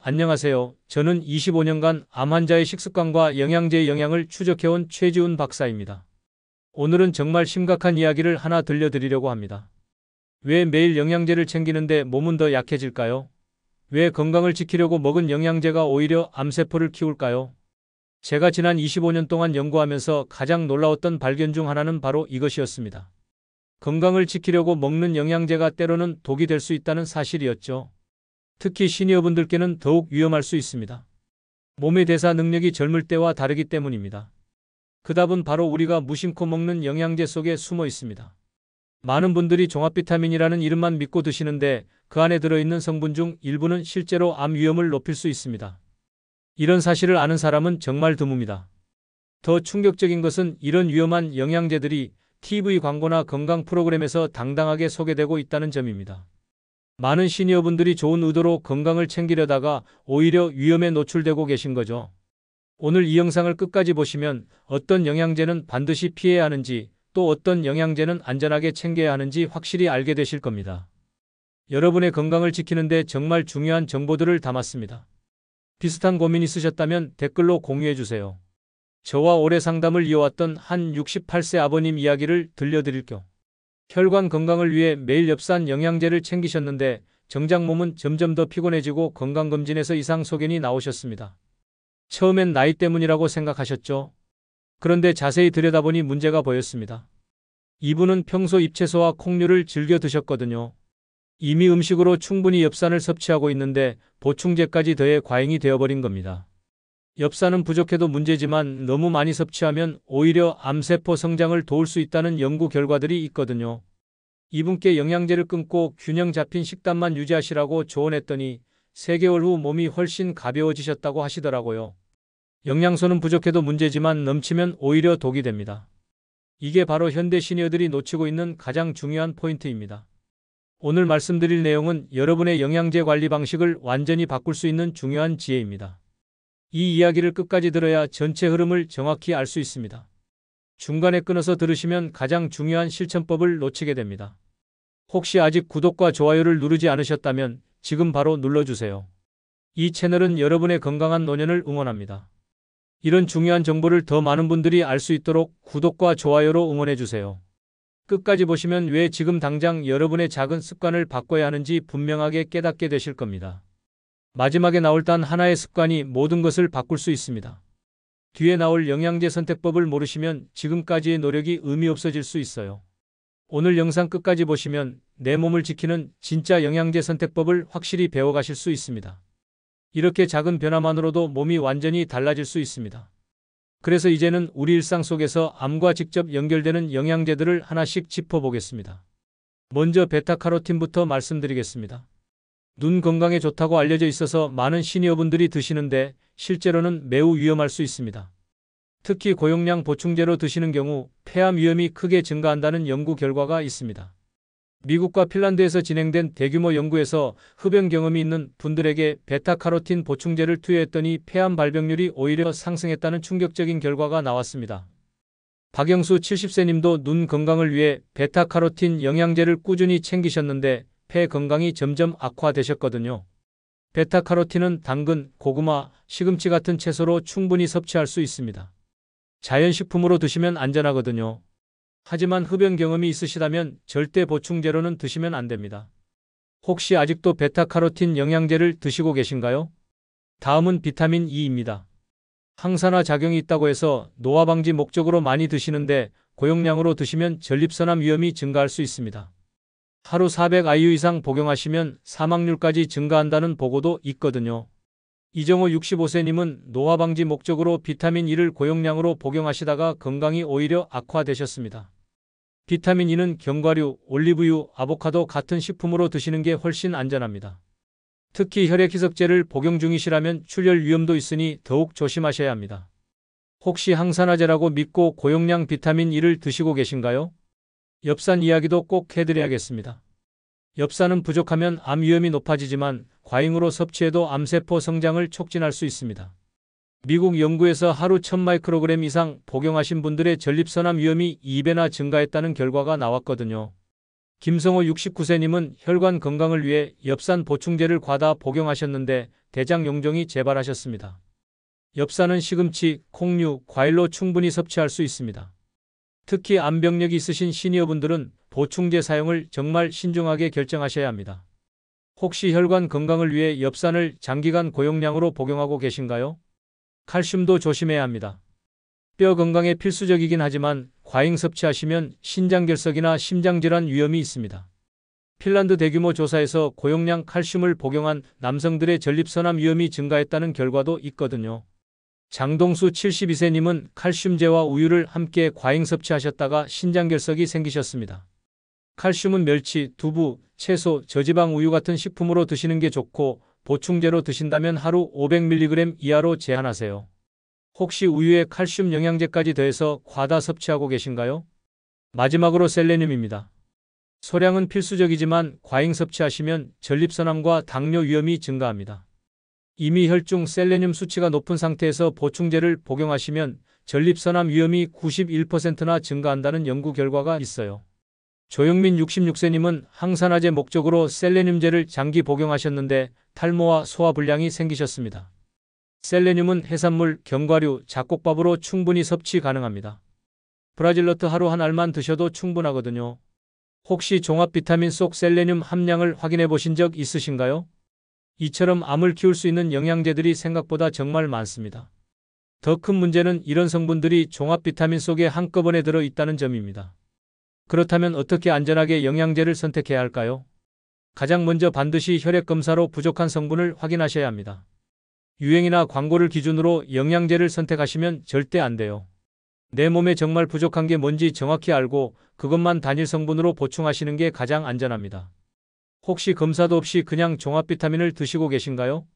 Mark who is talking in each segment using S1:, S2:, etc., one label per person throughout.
S1: 안녕하세요. 저는 25년간 암 환자의 식습관과 영양제의 영향을 추적해온 최지훈 박사입니다. 오늘은 정말 심각한 이야기를 하나 들려드리려고 합니다. 왜 매일 영양제를 챙기는데 몸은 더 약해질까요? 왜 건강을 지키려고 먹은 영양제가 오히려 암세포를 키울까요? 제가 지난 25년 동안 연구하면서 가장 놀라웠던 발견 중 하나는 바로 이것이었습니다. 건강을 지키려고 먹는 영양제가 때로는 독이 될 수 있다는 사실이었죠. 특히 시니어분들께는 더욱 위험할 수 있습니다. 몸의 대사 능력이 젊을 때와 다르기 때문입니다. 그 답은 바로 우리가 무심코 먹는 영양제 속에 숨어 있습니다. 많은 분들이 종합비타민이라는 이름만 믿고 드시는데 그 안에 들어있는 성분 중 일부는 실제로 암 위험을 높일 수 있습니다. 이런 사실을 아는 사람은 정말 드뭅니다. 더 충격적인 것은 이런 위험한 영양제들이 TV 광고나 건강 프로그램에서 당당하게 소개되고 있다는 점입니다. 많은 시니어분들이 좋은 의도로 건강을 챙기려다가 오히려 위험에 노출되고 계신 거죠. 오늘 이 영상을 끝까지 보시면 어떤 영양제는 반드시 피해야 하는지, 또 어떤 영양제는 안전하게 챙겨야 하는지 확실히 알게 되실 겁니다. 여러분의 건강을 지키는데 정말 중요한 정보들을 담았습니다. 비슷한 고민 있으셨다면 댓글로 공유해주세요. 저와 오래 상담을 이어왔던 한 68세 아버님 이야기를 들려드릴 겸 혈관 건강을 위해 매일 엽산 영양제를 챙기셨는데 정작 몸은 점점 더 피곤해지고 건강검진에서 이상 소견이 나오셨습니다. 처음엔 나이 때문이라고 생각하셨죠? 그런데 자세히 들여다보니 문제가 보였습니다. 이분은 평소 잎채소와 콩류를 즐겨 드셨거든요. 이미 음식으로 충분히 엽산을 섭취하고 있는데 보충제까지 더해 과잉이 되어버린 겁니다. 엽산은 부족해도 문제지만 너무 많이 섭취하면 오히려 암세포 성장을 도울 수 있다는 연구 결과들이 있거든요. 이분께 영양제를 끊고 균형 잡힌 식단만 유지하시라고 조언했더니 3개월 후 몸이 훨씬 가벼워지셨다고 하시더라고요. 영양소는 부족해도 문제지만 넘치면 오히려 독이 됩니다. 이게 바로 현대 시니어들이 놓치고 있는 가장 중요한 포인트입니다. 오늘 말씀드릴 내용은 여러분의 영양제 관리 방식을 완전히 바꿀 수 있는 중요한 지혜입니다. 이 이야기를 끝까지 들어야 전체 흐름을 정확히 알 수 있습니다. 중간에 끊어서 들으시면 가장 중요한 실천법을 놓치게 됩니다. 혹시 아직 구독과 좋아요를 누르지 않으셨다면 지금 바로 눌러주세요. 이 채널은 여러분의 건강한 노년을 응원합니다. 이런 중요한 정보를 더 많은 분들이 알 수 있도록 구독과 좋아요로 응원해주세요. 끝까지 보시면 왜 지금 당장 여러분의 작은 습관을 바꿔야 하는지 분명하게 깨닫게 되실 겁니다. 마지막에 나올 단 하나의 습관이 모든 것을 바꿀 수 있습니다. 뒤에 나올 영양제 선택법을 모르시면 지금까지의 노력이 의미 없어질 수 있어요. 오늘 영상 끝까지 보시면 내 몸을 지키는 진짜 영양제 선택법을 확실히 배워가실 수 있습니다. 이렇게 작은 변화만으로도 몸이 완전히 달라질 수 있습니다. 그래서 이제는 우리 일상 속에서 암과 직접 연결되는 영양제들을 하나씩 짚어보겠습니다. 먼저 베타카로틴부터 말씀드리겠습니다. 눈 건강에 좋다고 알려져 있어서 많은 시니어분들이 드시는데 실제로는 매우 위험할 수 있습니다. 특히 고용량 보충제로 드시는 경우 폐암 위험이 크게 증가한다는 연구 결과가 있습니다. 미국과 핀란드에서 진행된 대규모 연구에서 흡연 경험이 있는 분들에게 베타카로틴 보충제를 투여했더니 폐암 발병률이 오히려 상승했다는 충격적인 결과가 나왔습니다. 박영수 70세님도 눈 건강을 위해 베타카로틴 영양제를 꾸준히 챙기셨는데 폐 건강이 점점 악화되셨거든요. 베타카로틴은 당근, 고구마, 시금치 같은 채소로 충분히 섭취할 수 있습니다. 자연식품으로 드시면 안전하거든요. 하지만 흡연 경험이 있으시다면 절대 보충제로는 드시면 안 됩니다. 혹시 아직도 베타카로틴 영양제를 드시고 계신가요? 다음은 비타민 E입니다. 항산화 작용이 있다고 해서 노화 방지 목적으로 많이 드시는데 고용량으로 드시면 전립선암 위험이 증가할 수 있습니다. 하루 400IU 이상 복용하시면 사망률까지 증가한다는 보고도 있거든요. 이정호 65세님은 노화 방지 목적으로 비타민 E를 고용량으로 복용하시다가 건강이 오히려 악화되셨습니다. 비타민 E는 견과류, 올리브유, 아보카도 같은 식품으로 드시는 게 훨씬 안전합니다. 특히 혈액희석제를 복용 중이시라면 출혈 위험도 있으니 더욱 조심하셔야 합니다. 혹시 항산화제라고 믿고 고용량 비타민 E를 드시고 계신가요? 엽산 이야기도 꼭 해드려야겠습니다. 엽산은 부족하면 암 위험이 높아지지만 과잉으로 섭취해도 암세포 성장을 촉진할 수 있습니다. 미국 연구에서 하루 1000마이크로그램 이상 복용하신 분들의 전립선암 위험이 2배나 증가했다는 결과가 나왔거든요. 김성호 69세님은 혈관 건강을 위해 엽산 보충제를 과다 복용하셨는데 대장 용종이 재발하셨습니다. 엽산은 시금치, 콩류, 과일로 충분히 섭취할 수 있습니다. 특히 암병력이 있으신 시니어분들은 보충제 사용을 정말 신중하게 결정하셔야 합니다. 혹시 혈관 건강을 위해 엽산을 장기간 고용량으로 복용하고 계신가요? 칼슘도 조심해야 합니다. 뼈 건강에 필수적이긴 하지만 과잉 섭취하시면 신장결석이나 심장질환 위험이 있습니다. 핀란드 대규모 조사에서 고용량 칼슘을 복용한 남성들의 전립선암 위험이 증가했다는 결과도 있거든요. 장동수 72세님은 칼슘제와 우유를 함께 과잉 섭취하셨다가 신장결석이 생기셨습니다. 칼슘은 멸치, 두부, 채소, 저지방 우유 같은 식품으로 드시는 게 좋고 보충제로 드신다면 하루 500mg 이하로 제한하세요. 혹시 우유에 칼슘 영양제까지 더해서 과다 섭취하고 계신가요? 마지막으로 셀레늄입니다. 소량은 필수적이지만 과잉 섭취하시면 전립선암과 당뇨 위험이 증가합니다. 이미 혈중 셀레늄 수치가 높은 상태에서 보충제를 복용하시면 전립선암 위험이 91%나 증가한다는 연구 결과가 있어요. 조영민 66세님은 항산화제 목적으로 셀레늄제를 장기 복용하셨는데 탈모와 소화불량이 생기셨습니다. 셀레늄은 해산물, 견과류, 잡곡밥으로 충분히 섭취 가능합니다. 브라질너트 하루 한 알만 드셔도 충분하거든요. 혹시 종합 비타민 속 셀레늄 함량을 확인해 보신 적 있으신가요? 이처럼 암을 키울 수 있는 영양제들이 생각보다 정말 많습니다. 더 큰 문제는 이런 성분들이 종합 비타민 속에 한꺼번에 들어 있다는 점입니다. 그렇다면 어떻게 안전하게 영양제를 선택해야 할까요? 가장 먼저 반드시 혈액 검사로 부족한 성분을 확인하셔야 합니다. 유행이나 광고를 기준으로 영양제를 선택하시면 절대 안 돼요. 내 몸에 정말 부족한 게 뭔지 정확히 알고 그것만 단일 성분으로 보충하시는 게 가장 안전합니다. 혹시 검사도 없이 그냥 종합 비타민을 드시고 계신가요?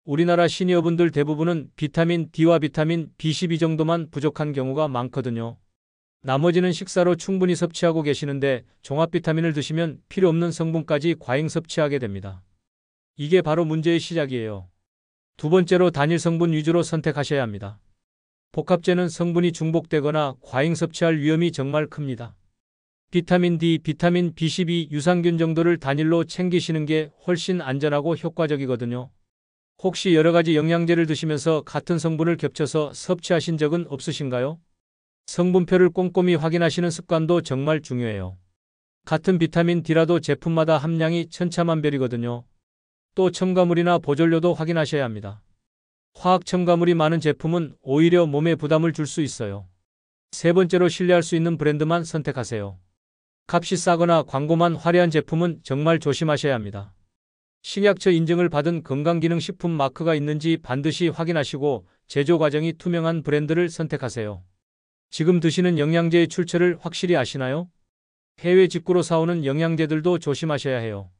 S1: 우리나라 시니어분들 대부분은 비타민 D와 비타민 B12 정도만 부족한 경우가 많거든요. 나머지는 식사로 충분히 섭취하고 계시는데 종합 비타민을 드시면 필요 없는 성분까지 과잉 섭취하게 됩니다. 이게 바로 문제의 시작이에요. 두 번째로 단일 성분 위주로 선택하셔야 합니다. 복합제는 성분이 중복되거나 과잉 섭취할 위험이 정말 큽니다. 비타민 D, 비타민 B12, 유산균 정도를 단일로 챙기시는 게 훨씬 안전하고 효과적이거든요. 혹시 여러 가지 영양제를 드시면서 같은 성분을 겹쳐서 섭취하신 적은 없으신가요? 성분표를 꼼꼼히 확인하시는 습관도 정말 중요해요. 같은 비타민 D라도 제품마다 함량이 천차만별이거든요. 또 첨가물이나 보존료도 확인하셔야 합니다. 화학 첨가물이 많은 제품은 오히려 몸에 부담을 줄 수 있어요. 세 번째로 신뢰할 수 있는 브랜드만 선택하세요. 값이 싸거나 광고만 화려한 제품은 정말 조심하셔야 합니다. 식약처 인증을 받은 건강기능식품 마크가 있는지 반드시 확인하시고 제조 과정이 투명한 브랜드를 선택하세요. 지금 드시는 영양제의 출처를 확실히 아시나요? 해외 직구로 사오는 영양제들도 조심하셔야 해요.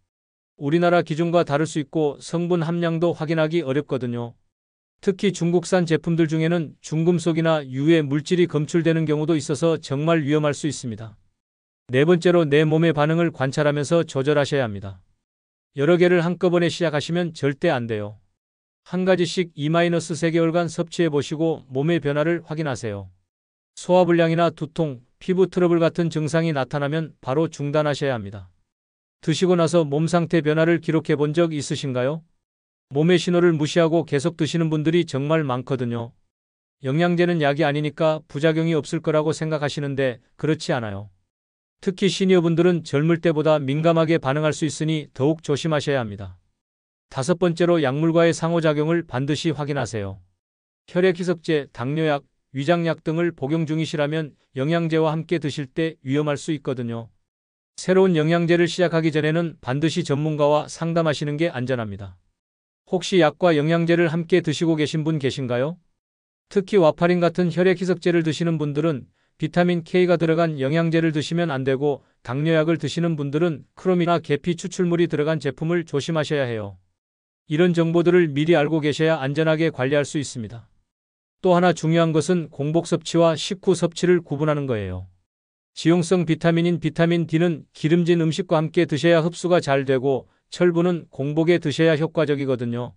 S1: 우리나라 기준과 다를 수 있고 성분 함량도 확인하기 어렵거든요. 특히 중국산 제품들 중에는 중금속이나 유해 물질이 검출되는 경우도 있어서 정말 위험할 수 있습니다. 네 번째로 내 몸의 반응을 관찰하면서 조절하셔야 합니다. 여러 개를 한꺼번에 시작하시면 절대 안 돼요. 한 가지씩 2-3개월간 섭취해 보시고 몸의 변화를 확인하세요. 소화불량이나 두통, 피부 트러블 같은 증상이 나타나면 바로 중단하셔야 합니다. 드시고 나서 몸 상태 변화를 기록해 본 적 있으신가요? 몸의 신호를 무시하고 계속 드시는 분들이 정말 많거든요. 영양제는 약이 아니니까 부작용이 없을 거라고 생각하시는데 그렇지 않아요. 특히 시니어분들은 젊을 때보다 민감하게 반응할 수 있으니 더욱 조심하셔야 합니다. 다섯 번째로 약물과의 상호작용을 반드시 확인하세요. 혈액희석제, 당뇨약, 위장약 등을 복용 중이시라면 영양제와 함께 드실 때 위험할 수 있거든요. 새로운 영양제를 시작하기 전에는 반드시 전문가와 상담하시는 게 안전합니다. 혹시 약과 영양제를 함께 드시고 계신 분 계신가요? 특히 와파린 같은 혈액희석제를 드시는 분들은 비타민 K가 들어간 영양제를 드시면 안 되고 당뇨약을 드시는 분들은 크롬이나 계피 추출물이 들어간 제품을 조심하셔야 해요. 이런 정보들을 미리 알고 계셔야 안전하게 관리할 수 있습니다. 또 하나 중요한 것은 공복 섭취와 식후 섭취를 구분하는 거예요. 지용성 비타민인 비타민 D는 기름진 음식과 함께 드셔야 흡수가 잘 되고 철분은 공복에 드셔야 효과적이거든요.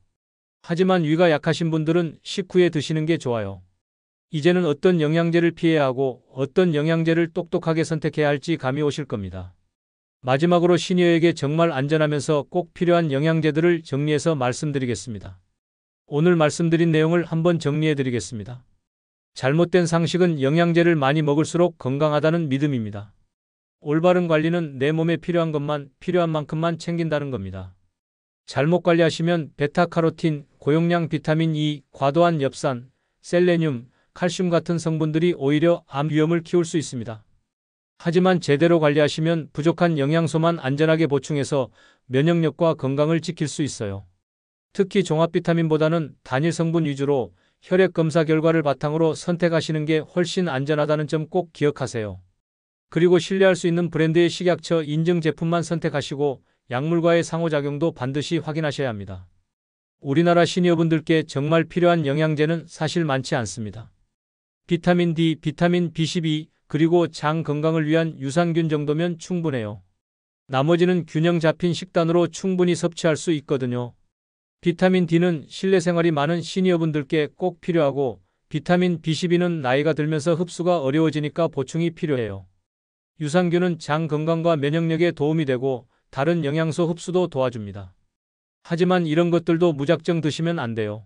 S1: 하지만 위가 약하신 분들은 식후에 드시는 게 좋아요. 이제는 어떤 영양제를 피해야 하고 어떤 영양제를 똑똑하게 선택해야 할지 감이 오실 겁니다. 마지막으로 시니어에게 정말 안전하면서 꼭 필요한 영양제들을 정리해서 말씀드리겠습니다. 오늘 말씀드린 내용을 한번 정리해 드리겠습니다. 잘못된 상식은 영양제를 많이 먹을수록 건강하다는 믿음입니다. 올바른 관리는 내 몸에 필요한 것만 필요한 만큼만 챙긴다는 겁니다. 잘못 관리하시면 베타카로틴, 고용량 비타민 E, 과도한 엽산, 셀레늄, 칼슘 같은 성분들이 오히려 암 위험을 키울 수 있습니다. 하지만 제대로 관리하시면 부족한 영양소만 안전하게 보충해서 면역력과 건강을 지킬 수 있어요. 특히 종합 비타민보다는 단일 성분 위주로 혈액 검사 결과를 바탕으로 선택하시는 게 훨씬 안전하다는 점 꼭 기억하세요. 그리고 신뢰할 수 있는 브랜드의 식약처 인증 제품만 선택하시고 약물과의 상호작용도 반드시 확인하셔야 합니다. 우리나라 시니어분들께 정말 필요한 영양제는 사실 많지 않습니다. 비타민 D, 비타민 B12, 그리고 장 건강을 위한 유산균 정도면 충분해요. 나머지는 균형 잡힌 식단으로 충분히 섭취할 수 있거든요. 비타민 D는 실내 생활이 많은 시니어분들께 꼭 필요하고 비타민 B12는 나이가 들면서 흡수가 어려워지니까 보충이 필요해요. 유산균은 장 건강과 면역력에 도움이 되고 다른 영양소 흡수도 도와줍니다. 하지만 이런 것들도 무작정 드시면 안 돼요.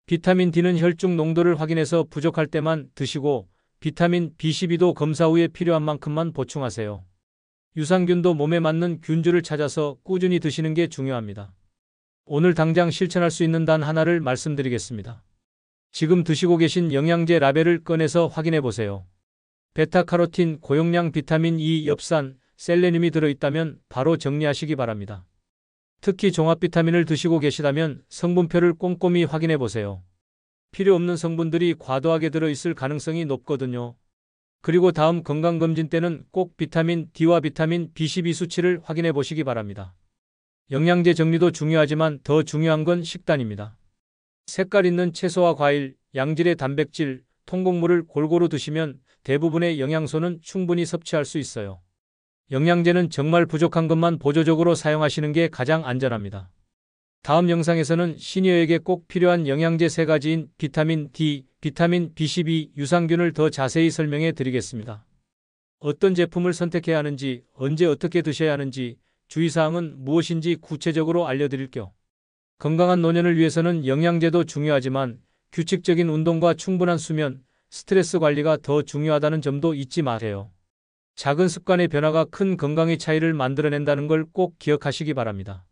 S1: 비타민 D는 혈중 농도를 확인해서 부족할 때만 드시고 비타민 B12도 검사 후에 필요한 만큼만 보충하세요. 유산균도 몸에 맞는 균주를 찾아서 꾸준히 드시는 게 중요합니다. 오늘 당장 실천할 수 있는 단 하나를 말씀드리겠습니다. 지금 드시고 계신 영양제 라벨을 꺼내서 확인해 보세요. 베타카로틴, 고용량 비타민 E, 엽산, 셀레늄이 들어있다면 바로 정리하시기 바랍니다. 특히 종합 비타민을 드시고 계시다면 성분표를 꼼꼼히 확인해 보세요. 필요 없는 성분들이 과도하게 들어있을 가능성이 높거든요. 그리고 다음 건강검진 때는 꼭 비타민 D와 비타민 B12 수치를 확인해 보시기 바랍니다. 영양제 정리도 중요하지만 더 중요한 건 식단입니다. 색깔 있는 채소와 과일, 양질의 단백질, 통곡물을 골고루 드시면 대부분의 영양소는 충분히 섭취할 수 있어요. 영양제는 정말 부족한 것만 보조적으로 사용하시는 게 가장 안전합니다. 다음 영상에서는 시니어에게 꼭 필요한 영양제 3가지인 비타민 D, 비타민 B12, 유산균을 더 자세히 설명해 드리겠습니다. 어떤 제품을 선택해야 하는지, 언제 어떻게 드셔야 하는지, 주의사항은 무엇인지 구체적으로 알려드릴게요. 건강한 노년을 위해서는 영양제도 중요하지만 규칙적인 운동과 충분한 수면, 스트레스 관리가 더 중요하다는 점도 잊지 마세요. 작은 습관의 변화가 큰 건강의 차이를 만들어낸다는 걸 꼭 기억하시기 바랍니다.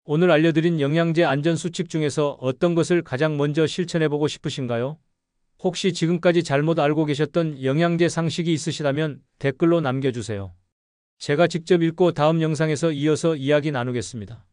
S1: 오늘 알려드린 영양제 안전 수칙 중에서 어떤 것을 가장 먼저 실천해보고 싶으신가요? 혹시 지금까지 잘못 알고 계셨던 영양제 상식이 있으시다면 댓글로 남겨주세요. 제가 직접 읽고 다음 영상에서 이어서 이야기 나누겠습니다.